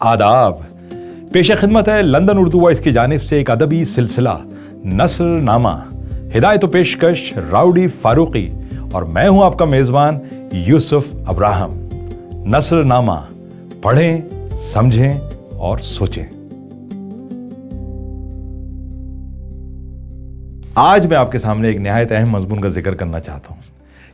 आदाब। पेश खिदमत है लंदन उर्दू वॉइस की जानिब से एक अदबी सिलसिला नस्ल नामा। हिदायत व पेशकश राउडी फारूकी और मैं हूं आपका मेजबान यूसुफ अब्राहम। नस्ल नामा, पढ़ें, समझें और सोचें। आज मैं आपके सामने एक निहायत अहम मजमून का जिक्र करना चाहता हूं।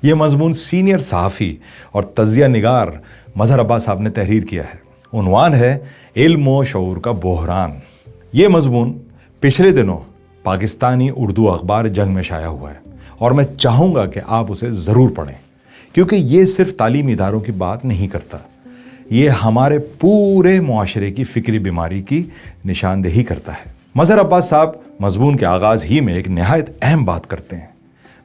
यह मजमून सीनियर सहाफ़ी और तज़िया निगार मज़हर अब्बास साहब ने तहरीर किया है। उन्वान है इल्म व शऊर का बहरान। ये मजमून पिछले दिनों पाकिस्तानी उर्दू अखबार जंग में शाया हुआ है और मैं चाहूँगा कि आप उसे ज़रूर पढ़ें, क्योंकि ये सिर्फ तालीमी इदारों की बात नहीं करता, ये हमारे पूरे मुआशरे की फ़िक्री बीमारी की निशानदेही करता है। मज़हर अब्बास साहब मजमून के आगाज़ ही में एक नहायत अहम बात करते हैं।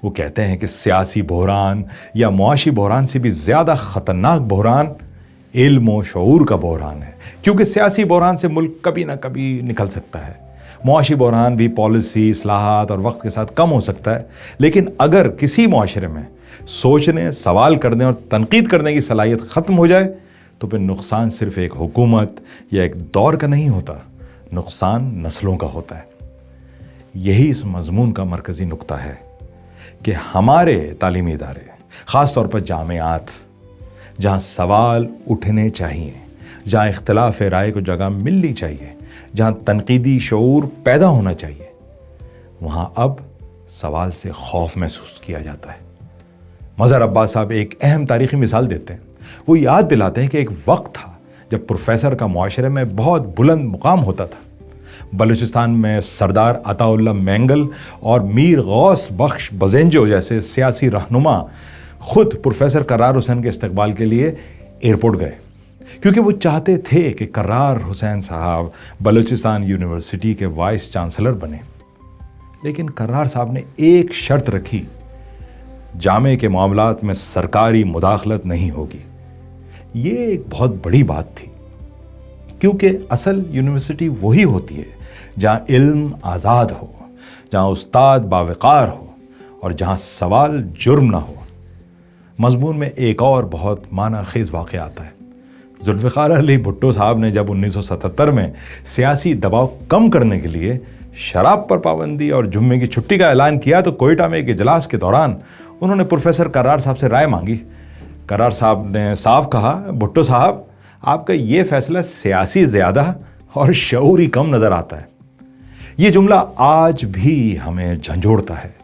वो कहते हैं कि सियासी बहरान या मुआशी बहरान से भी ज़्यादा ख़तरनाक बहरान इल्म व शऊर का बहरान है, क्योंकि सियासी बहरान से मुल्क कभी ना कभी निकल सकता है। मुआशी बहरान भी पॉलिसी, इस्लाहात और वक्त के साथ कम हो सकता है, लेकिन अगर किसी मुआशरे में सोचने, सवाल करने और तनकीद करने की सलाहियत ख़त्म हो जाए तो फिर नुकसान सिर्फ एक हुकूमत या एक दौर का नहीं होता, नुकसान नस्लों का होता है। यही इस मजमून का मरकज़ी नुक्ता है कि हमारे तालीमी इदारे, ख़ास तौर पर जामियात, जहाँ सवाल उठने चाहिए, जहाँ इख्तिलाफ राय को जगह मिलनी चाहिए, जहाँ तनकीदी शऊर पैदा होना चाहिए, वहाँ अब सवाल से खौफ महसूस किया जाता है। मज़हर अब्बास साहब एक अहम तारीख़ी मिसाल देते हैं। वो याद दिलाते हैं कि एक वक्त था जब प्रोफेसर का मुआशरे में बहुत बुलंद मुकाम होता था। बलूचिस्तान में सरदार अताउल्लाह मेंगल और मीर गौस बख्श बजेंजो जैसे सियासी रहनुमा खुद प्रोफेसर करार हुसैन के इस्तकबाल के लिए एयरपोर्ट गए, क्योंकि वो चाहते थे कि करार हुसैन साहब बलूचिस्तान यूनिवर्सिटी के वाइस चांसलर बने। लेकिन करार साहब ने एक शर्त रखी, जामे के मामलात में सरकारी मुदाखलत नहीं होगी। ये एक बहुत बड़ी बात थी, क्योंकि असल यूनिवर्सिटी वही होती है जहाँ इल्म आज़ाद हो, जहाँ उस्ताद बावकार हो और जहाँ सवाल जुर्म ना हो। मजमून में एक और बहुत माना खेज़ वाक़या आता है। जुल्फ़िकार अली भुट्टो साहब ने जब 1977 में सियासी दबाव कम करने के लिए शराब पर पाबंदी और जुम्मे की छुट्टी का ऐलान किया तो कोयटा में एक इजलास के दौरान उन्होंने प्रोफेसर करार साहब से राय मांगी। करार साहब ने साफ कहा, भुट्टो साहब, आपका ये फैसला सियासी ज़्यादा और शऊरी कम नज़र आता है। ये जुमला आज भी हमें झंझोड़ता है,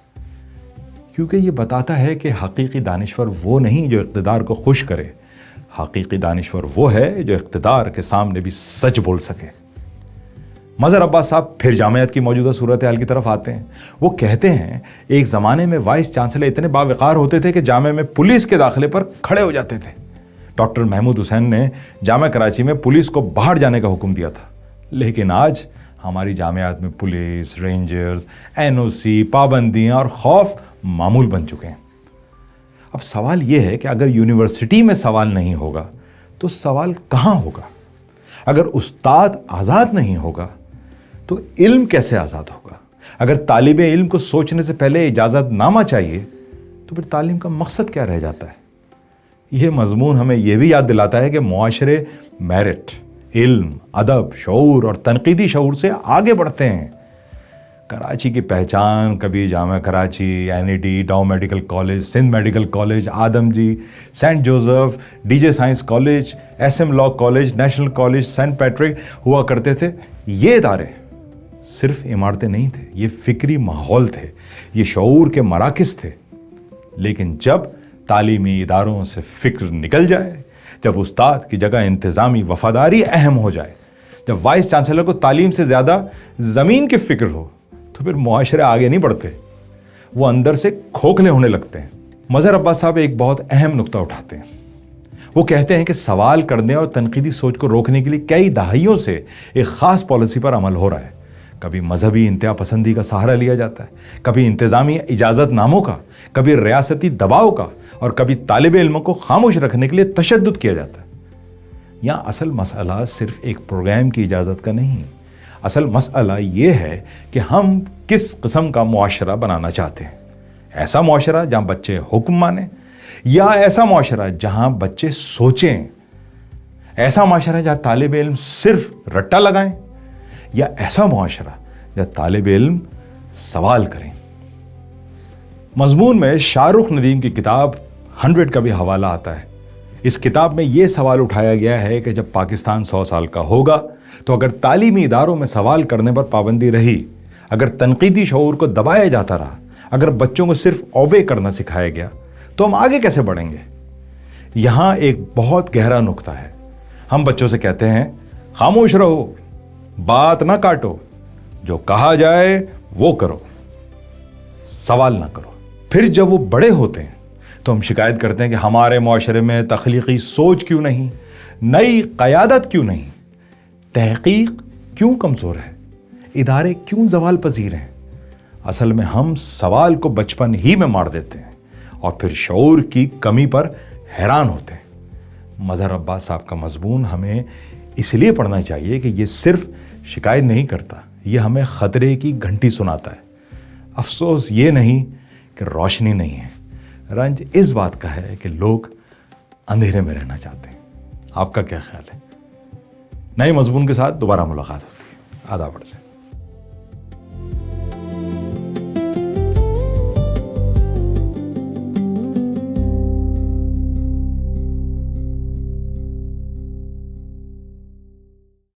क्योंकि ये बताता है कि हकीकी दानिश्वर वो नहीं जो इक़्तिदार को खुश करे, हकीकी दानिश्वर वो है जो इक़्तिदार के सामने भी सच बोल सके। मज़हर अब्बास साहब फिर जामियात की मौजूदा सूरत हाल की तरफ आते हैं। वो कहते हैं, एक ज़माने में वाइस चांसलर इतने बावकार होते थे कि जामे में पुलिस के दाखिले पर खड़े हो जाते थे। डॉक्टर महमूद हुसैन ने जामे कराची में पुलिस को बाहर जाने का हुक्म दिया था, लेकिन आज हमारी जामियात में पुलिस, रेंजर्स, एनओसी, पाबंदियाँ और खौफ मामूल बन चुके हैं। अब सवाल यह है कि अगर यूनिवर्सिटी में सवाल नहीं होगा तो सवाल कहाँ होगा? अगर उस्ताद आज़ाद नहीं होगा तो इल्म कैसे आज़ाद होगा? अगर तालिबे इल्म को सोचने से पहले इजाज़त नामा चाहिए तो फिर तालीम का मकसद क्या रह जाता है? यह मजमून हमें यह भी याद दिलाता है कि मुआशरे मेरिट, इल्म, अदब, शऊर और तनकीदी शऊर से आगे बढ़ते हैं। कराची की पहचान कभी Jamia Karachi, NED, Dow Medical College, Sindh Medical College, Adamjee, Saint Joseph, DJ Science College, SM Law College, National College, Saint Patrick हुआ करते थे। ये इदारे सिर्फ इमारतें नहीं थे, ये फ़िक्री माहौल थे, ये शऊर के मराकिज़ थे। लेकिन जब तालीमी इदारों से फ़िक्र निकल जाए, जब उस्ताद की जगह इंतज़ामी वफादारी अहम हो जाए, जब वाइस चांसलर को तालीम से ज़्यादा ज़मीन की फ़िक्र हो, तो फिर मुआशरे आगे नहीं बढ़ते, वो अंदर से खोखले होने लगते हैं। मज़हर अब्बास साहब एक बहुत अहम नुक्ता उठाते हैं। वो कहते हैं कि सवाल करने और तनकीदी सोच को रोकने के लिए कई दहाइयों से एक ख़ास पॉलिसी पर अमल हो रहा है। कभी मजहबी इंतहा पसंदी का सहारा लिया जाता है, कभी इंतज़ामी इजाज़त नामों का, कभी रियासती दबाव का और कभी तालिब इल्म को खामोश रखने के लिए तशद्दुद किया जाता है। यहाँ असल मसला सिर्फ एक प्रोग्राम की इजाज़त का नहीं, असल मसला ये है कि हम किस किस्म का मुआशरा बनाना चाहते हैं। ऐसा मुआशरा जहाँ बच्चे हुक्म माने, या ऐसा मुआशरा जहाँ बच्चे सोचें, ایسا معاشرہ ہے جہاں طالب علم صرف رٹا لگائیں یا ایسا معاشرہ جہاں طالب علم سوال کریں؟ مضمون میں شاہ رخ ندیم کی کتاب 100 کا بھی حوالہ آتا ہے۔ اس کتاب میں یہ سوال اٹھایا گیا ہے کہ جب پاکستان 100 سال کا ہوگا تو اگر تعلیمی اداروں میں سوال کرنے پر پابندی رہی، اگر تنقیدی شعور کو دبایا جاتا رہا، اگر بچوں کو صرف اوبے کرنا سکھایا گیا تو ہم آگے کیسے بڑھیں گے؟ یہاں ایک بہت گہرا نقطہ ہے۔ ہم بچوں سے کہتے ہیں خاموش رہو، بات نہ کاٹو، جو کہا جائے وہ کرو، سوال نہ کرو۔ پھر جب وہ بڑے ہوتے ہیں تو ہم شکایت کرتے ہیں کہ ہمارے معاشرے میں تخلیقی سوچ کیوں نہیں، نئی قیادت کیوں نہیں، تحقیق کیوں کمزور ہے، ادارے کیوں زوال پذیر ہیں۔ اصل میں ہم سوال کو بچپن ہی میں مار دیتے ہیں اور پھر شعور کی کمی پر حیران ہوتے ہیں۔ مظہر عباس صاحب کا مضمون ہمیں اس لیے پڑھنا چاہیے کہ یہ صرف شکایت نہیں کرتا، یہ ہمیں خطرے کی گھنٹی سناتا ہے۔ افسوس یہ نہیں کہ روشنی نہیں ہے، رنج اس بات کا ہے کہ لوگ اندھیرے میں رہنا چاہتے ہیں۔ آپ کا کیا خیال ہے؟ نئے مضمون کے ساتھ دوبارہ ملاقات ہوتی ہے۔ آداب سے۔